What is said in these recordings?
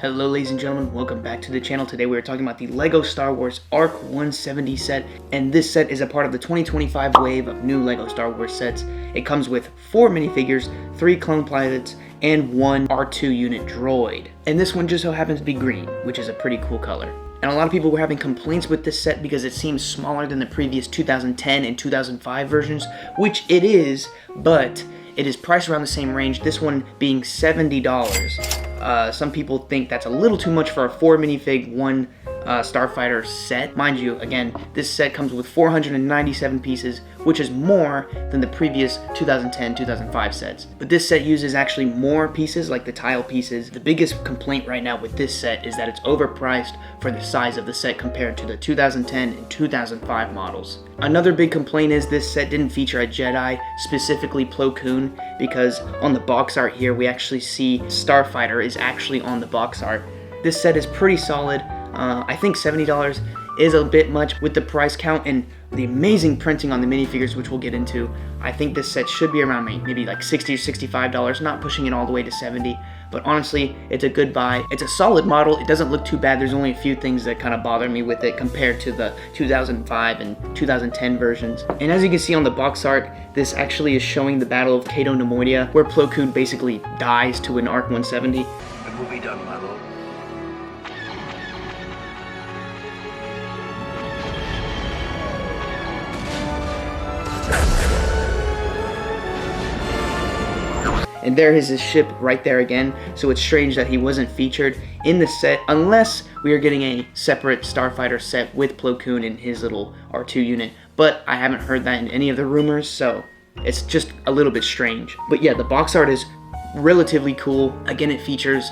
Hello ladies and gentlemen, welcome back to the channel. Today we are talking about the LEGO Star Wars ARC-170 set, and this set is a part of the 2025 wave of new LEGO Star Wars sets. It comes with 4 minifigures, 3 clone pilots, and 1 R2 unit droid. And this one just so happens to be green, which is a pretty cool color. And a lot of people were having complaints with this set because it seems smaller than the previous 2010 and 2005 versions, which it is, but it is priced around the same range, this one being $70. Some people think that's a little too much for a 4 minifig, 1 Starfighter set. Mind you, again, this set comes with 497 pieces, which is more than the previous 2010-2005 sets. But this set uses actually more pieces, like the tile pieces. The biggest complaint right now with this set is that it's overpriced for the size of the set compared to the 2010 and 2005 models. Another big complaint is this set didn't feature a Jedi, specifically Plo Koon, because on the box art here we actually see Starfighter is actually on the box art. This set is pretty solid. I think $70 is a bit much with the price count and the amazing printing on the minifigures, which we'll get into. I think this set should be around maybe like $60 or $65, not pushing it all the way to $70. But honestly, it's a good buy. It's a solid model. It doesn't look too bad. There's only a few things that kind of bother me with it compared to the 2005 and 2010 versions. And as you can see on the box art, this actually is showing the Battle of Cato Nemoidia, where Plo Koon basically dies to an ARC-170. It will be done, my lord. And there is his ship right there again, so it's strange that he wasn't featured in the set unless we are getting a separate Starfighter set with Plo Koon in his little R2 unit. But I haven't heard that in any of the rumors, so it's just a little bit strange. But yeah, the box art is relatively cool. Again, it features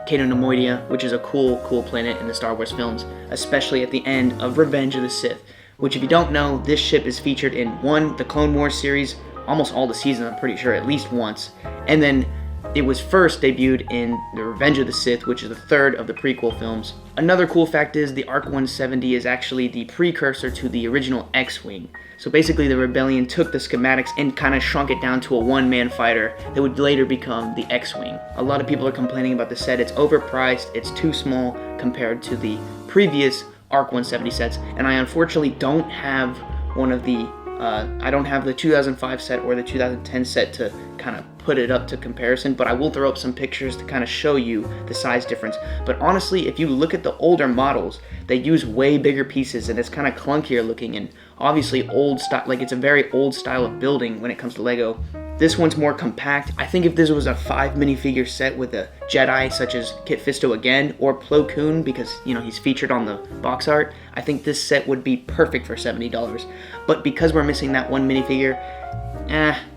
Cato Nemoidia, which is a cool planet in the Star Wars films, especially at the end of Revenge of the Sith, which if you don't know, this ship is featured in the Clone Wars series, almost all the seasons, I'm pretty sure, at least once. And then it was first debuted in the Revenge of the Sith, which is the 3rd of the prequel films. Another cool fact is the ARC-170 is actually the precursor to the original X-Wing. So basically the Rebellion took the schematics and kind of shrunk it down to a one-man fighter that would later become the X-Wing. A lot of people are complaining about the set. It's overpriced, it's too small compared to the previous ARC-170 sets, and I unfortunately don't have one of the I don't have the 2005 set or the 2010 set to kind of put it up to comparison, but I will throw up some pictures to kind of show you the size difference. But honestly, if you look at the older models, they use way bigger pieces and it's kind of clunkier looking and obviously old style, like it's a very old style of building when it comes to Lego. This one's more compact. I think if this was a 5 minifigure set with a Jedi such as Kit Fisto again, or Plo Koon, because you know he's featured on the box art, I think this set would be perfect for $70. But because we're missing that one minifigure,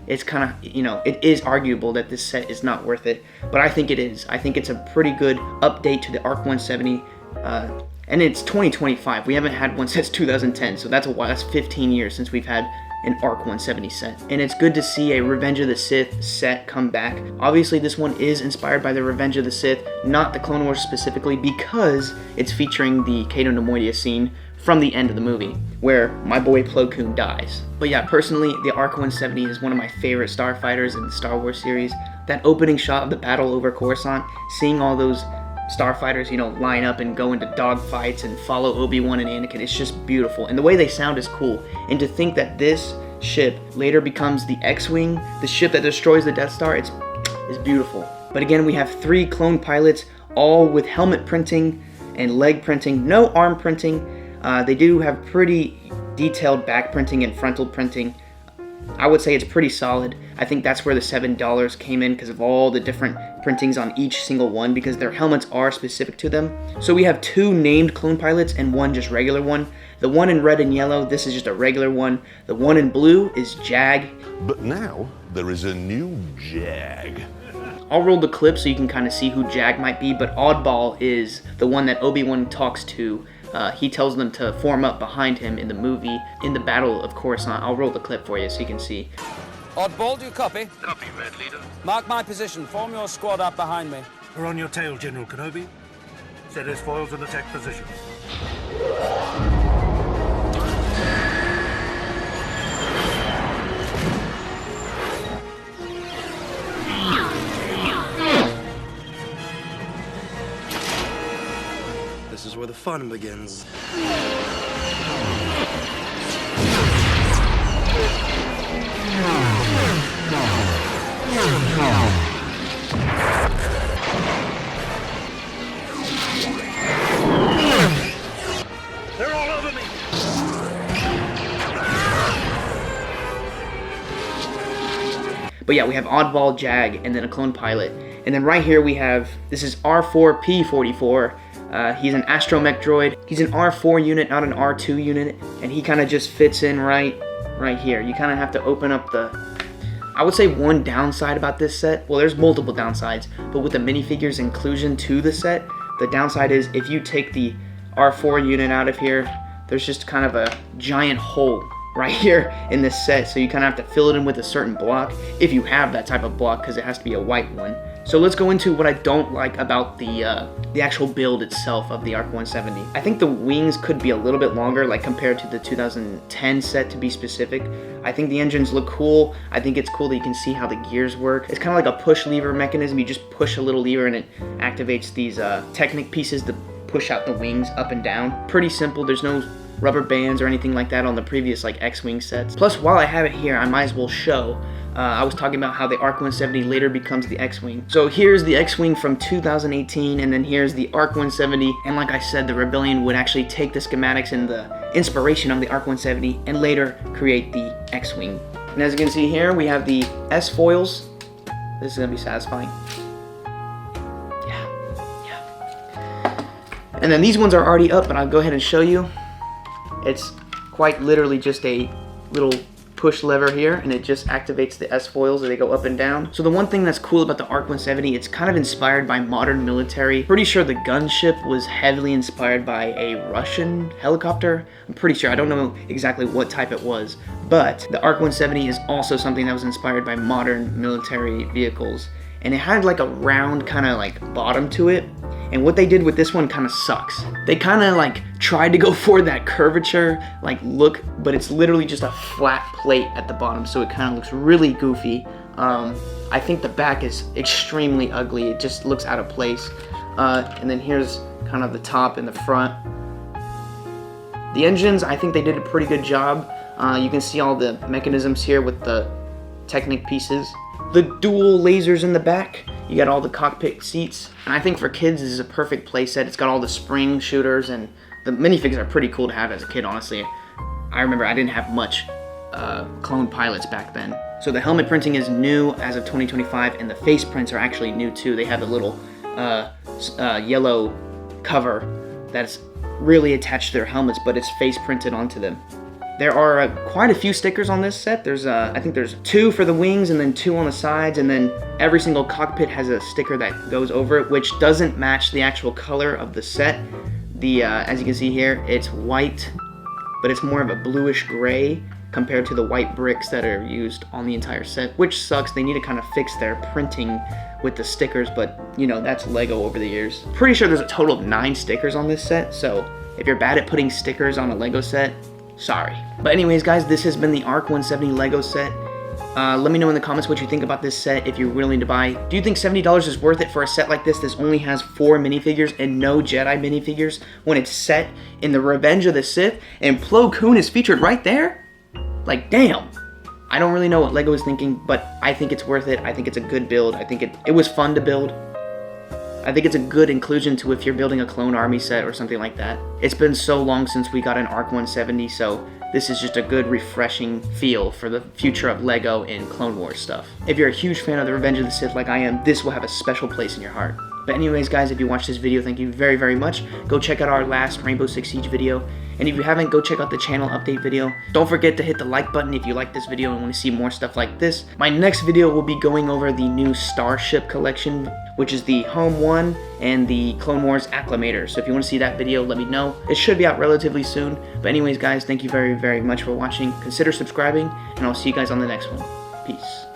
it's kind of, you know, it is arguable that this set is not worth it. But I think it is. I think it's a pretty good update to the ARC-170. And it's 2025. We haven't had one since 2010, so that's a while. That's 15 years since we've had an ARC-170 set. And it's good to see a Revenge of the Sith set come back. Obviously this one is inspired by the Revenge of the Sith, not the Clone Wars specifically, because it's featuring the Cato Nemoidia scene from the end of the movie, where my boy Plo Koon dies. But yeah, personally, the ARC-170 is one of my favorite starfighters in the Star Wars series. That opening shot of the battle over Coruscant, seeing all those starfighters, you know, line up and go into dogfights and follow Obi-Wan and Anakin, it's just beautiful. And the way they sound is cool. And to think that this ship later becomes the X-Wing, the ship that destroys the Death Star, it's beautiful. But again, we have 3 clone pilots, all with helmet printing and leg printing, no arm printing. They do have pretty detailed back printing and frontal printing. I would say it's pretty solid. I think that's where the $7 came in because of all the different printings on each single one, because their helmets are specific to them. So we have 2 named clone pilots and 1 just regular one. The one in red and yellow, this is just a regular one. The one in blue is Jag. But now there is a new Jag. I'll roll the clip so you can kind of see who Jag might be, but Oddball is the one that Obi-Wan talks to. He tells them to form up behind him in the movie, in the Battle of Coruscant. I'll roll the clip for you so you can see. Oddball, do you copy? Copy, Red Leader. Mark my position. Form your squad up behind me. We're on your tail, General Kenobi. Set his foils in attack position. This is where the fun begins. They're all over me! But yeah, we have Oddball, Jag, and then a clone pilot. And then right here we have, this is R4P44. He's an astromech droid. He's an R4 unit, not an R2 unit. And he kind of just fits in right here. You kind of have to open up the... I would say one downside about this set, well, there's multiple downsides, but with the minifigures inclusion to the set, the downside is if you take the R4 unit out of here, there's just kind of a giant hole right here in this set, so you kind of have to fill it in with a certain block if you have that type of block, because it has to be a white one. So let's go into what I don't like about the actual build itself of the ARC-170. I think the wings could be a little bit longer, like compared to the 2010 set to be specific. I think the engines look cool. I think it's cool that you can see how the gears work. It's kind of like a push lever mechanism. You just push a little lever and it activates these Technic pieces to push out the wings up and down. Pretty simple. There's no rubber bands or anything like that on the previous like X-Wing sets. Plus, while I have it here, I might as well show. I was talking about how the ARC-170 later becomes the X-Wing. So here's the X-Wing from 2018, and then here's the ARC-170. And like I said, the Rebellion would actually take the schematics and the inspiration of the ARC-170 and later create the X-Wing. And as you can see here, we have the S-foils. This is gonna be satisfying. Yeah. And then these ones are already up, but I'll go ahead and show you. It's quite literally just a little push lever here, and it just activates the S-foils as they go up and down. So the one thing that's cool about the ARC-170, it's kind of inspired by modern military. Pretty sure the gunship was heavily inspired by a Russian helicopter. I'm pretty sure, I don't know exactly what type it was, but the ARC-170 is also something that was inspired by modern military vehicles. And it had like a round kind of like bottom to it. And what they did with this one kind of sucks. They kind of like tried to go for that curvature like look, but it's literally just a flat plate at the bottom, so it kind of looks really goofy. I think the back is extremely ugly. It just looks out of place. And then here's kind of the top and the front. The engines, I think they did a pretty good job. You can see all the mechanisms here with the Technic pieces. The dual lasers in the back. You got all the cockpit seats. And I think for kids, this is a perfect playset. It's got all the spring shooters, and the minifigs are pretty cool to have as a kid, honestly. I remember I didn't have much clone pilots back then. So the helmet printing is new as of 2025, and the face prints are actually new too. They have a little yellow cover that's really attached to their helmets, but it's face printed onto them. There are quite a few stickers on this set. There's I think there's 2 for the wings and then 2 on the sides, and then every single cockpit has a sticker that goes over it, which doesn't match the actual color of the set. As you can see here, it's white, but it's more of a bluish gray compared to the white bricks that are used on the entire set, which sucks. They need to kind of fix their printing with the stickers, but you know, that's Lego over the years. Pretty sure there's a total of 9 stickers on this set, so if you're bad at putting stickers on a Lego set, sorry. But anyways, guys, this has been the ARC-170 Lego set. Let me know in the comments what you think about this set, if you're willing to buy. Do you think $70 is worth it for a set like this? This only has 4 minifigures and no Jedi minifigures when it's set in the Revenge of the Sith, and Plo Koon is featured right there? Like, damn. I don't really know what Lego is thinking, but I think it's worth it. I think it's a good build. I think it was fun to build. I think it's a good inclusion to if you're building a Clone Army set or something like that. It's been so long since we got an ARC-170, so this is just a good refreshing feel for the future of Lego and Clone Wars stuff. If you're a huge fan of the Revenge of the Sith like I am, this will have a special place in your heart. But anyways, guys, if you watched this video, thank you very, very much. Go check out our last Rainbow Six Siege video. And if you haven't, go check out the channel update video. Don't forget to hit the like button if you like this video and want to see more stuff like this. My next video will be going over the new Starship collection, which is the Home 1 and the Clone Wars Acclimator. So if you want to see that video, let me know. It should be out relatively soon. But anyways, guys, thank you very, very much for watching. Consider subscribing, and I'll see you guys on the next one. Peace.